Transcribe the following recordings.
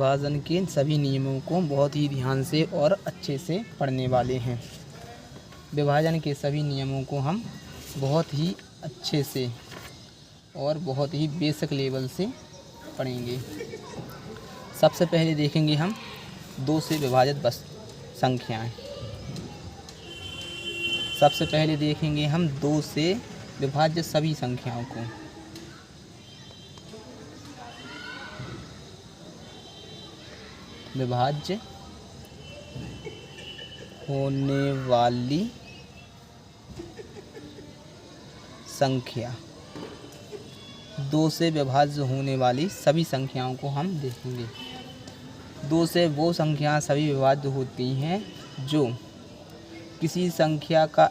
विभाजन के सभी नियमों को बहुत ही ध्यान से और अच्छे से पढ़ने वाले हैं। विभाजन के सभी नियमों को हम बहुत ही अच्छे से और बहुत ही बेसिक लेवल से पढ़ेंगे। सबसे पहले देखेंगे हम 2 से विभाजित बस संख्याएं। सबसे पहले देखेंगे हम 2 से विभाज्य सभी संख्याओं को। विभाज्य होने वाली संख्या, 2 से विभाज्य होने वाली सभी संख्याओं को हम देखेंगे। 2 से वो संख्याएं सभी विभाज्य होती हैं जो किसी संख्या का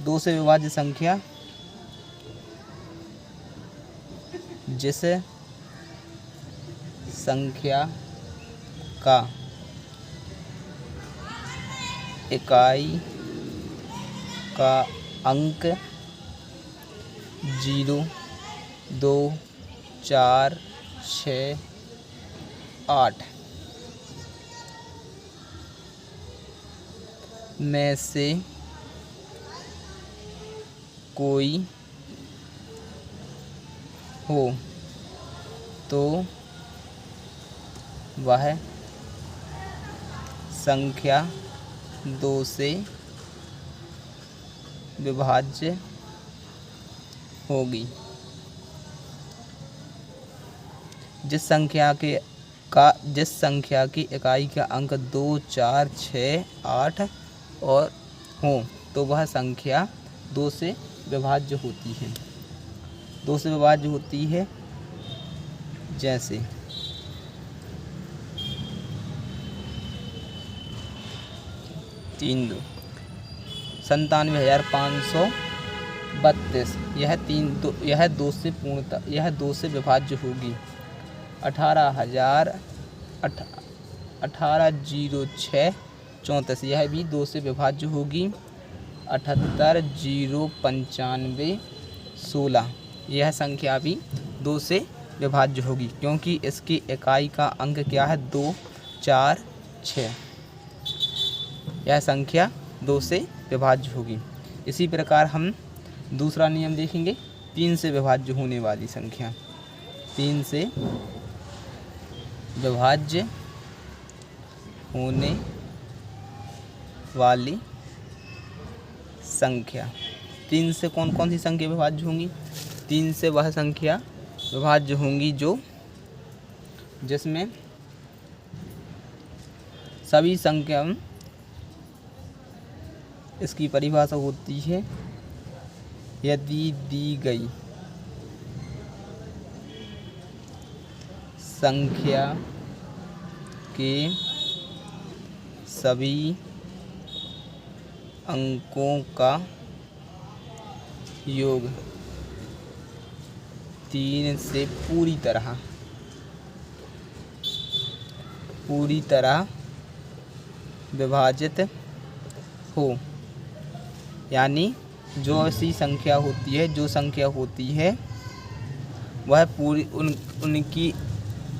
2 से विभाज्य संख्या जिस संख्या का इकाई का अंक 0, 2, 4, 6, 8 में से कोई हो तो वह संख्या 2 से विभाज्य होगी। जिस संख्या की इकाई का अंक 2, 4, 6, 8 और हो तो वह संख्या 2 से विभाज्य होती है। 2 से विभाज्य होती है जैसे 3, 2 97,532 यह 2 से पूर्णतः 2 से विभाज्य होगी। 18,006,34 यह भी 2 से विभाज्य होगी। 78,095,16 यह संख्या भी 2 से विभाज्य होगी क्योंकि इसकी इकाई का अंक क्या है 2, 4, 6। यह संख्या 2 से विभाज्य होगी। इसी प्रकार हम दूसरा नियम देखेंगे 3 से विभाज्य होने वाली संख्या। 3 से विभाज्य होने वाली संख्या। 3 से कौन कौन सी संख्या विभाज्य होंगी? 3 से वह संख्या विभाज्य होंगी जिसमें सभी संख्या, इसकी परिभाषा होती है यदि दी गई संख्या के सभी अंकों का योग 3 से पूरी तरह विभाजित हो। यानी जो संख्या होती है वह पूरी उनकी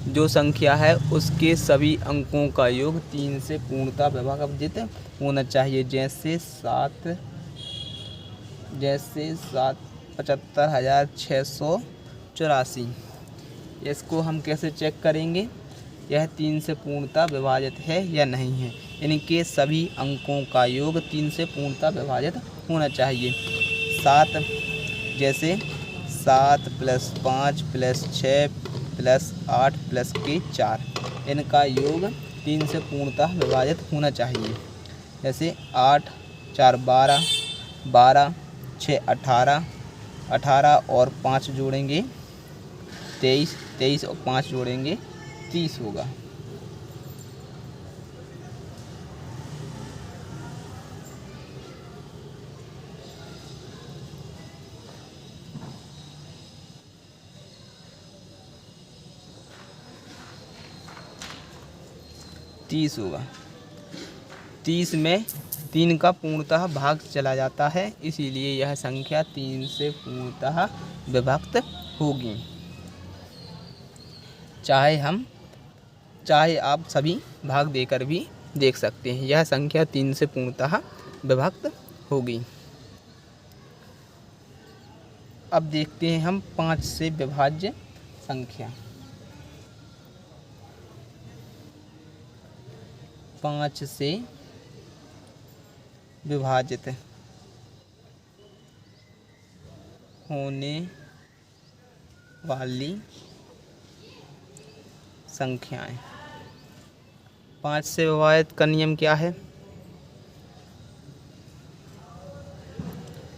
जो संख्या है उसके सभी अंकों का योग 3 से पूर्णतः विभाजित होना चाहिए। जैसे 75,684। इसको हम कैसे चेक करेंगे यह 3 से पूर्णतः विभाजित है या नहीं है? इनके सभी अंकों का योग 3 से पूर्णतः विभाजित होना चाहिए। 7 जैसे 7 + 5 + 6 + 8 + 4 इनका योग 3 से पूर्णतः विभाजित होना चाहिए। जैसे 8, 4, 12, 12, 6, 18, 18 और 5 जोड़ेंगे 23, 23 और 5 जोड़ेंगे 30 होगा। तीस होगा। 30 में 3 का पूर्णतः भाग चला जाता है, इसीलिए यह संख्या 3 से पूर्णतः विभक्त होगी। चाहे हम चाहे आप सभी भाग देकर भी देख सकते हैं। यह संख्या 3 से पूर्णतः विभक्त होगी। अब देखते हैं हम 5 से विभाज्य संख्या। 5 से विभाजित होने वाली संख्याएं। 5 से विभाजित का नियम क्या है?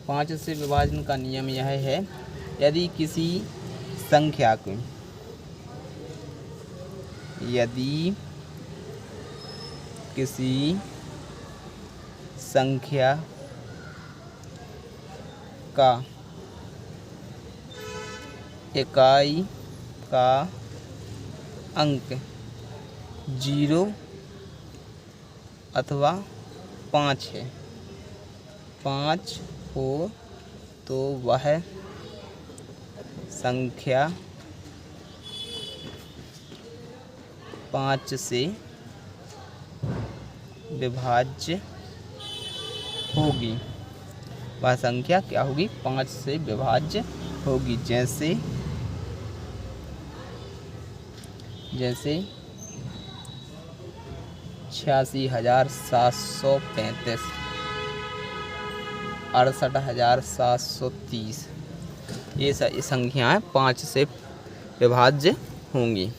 5 से विभाजन का नियम यह है, यदि किसी संख्या को का इकाई का अंक 0 अथवा 5 है, 5 हो तो वह संख्या 5 से विभाज्य होगी। वह संख्या क्या होगी? 5 से विभाज्य होगी। जैसे 86,735, 68,730, ये संख्याएं 5 से विभाज्य होंगी।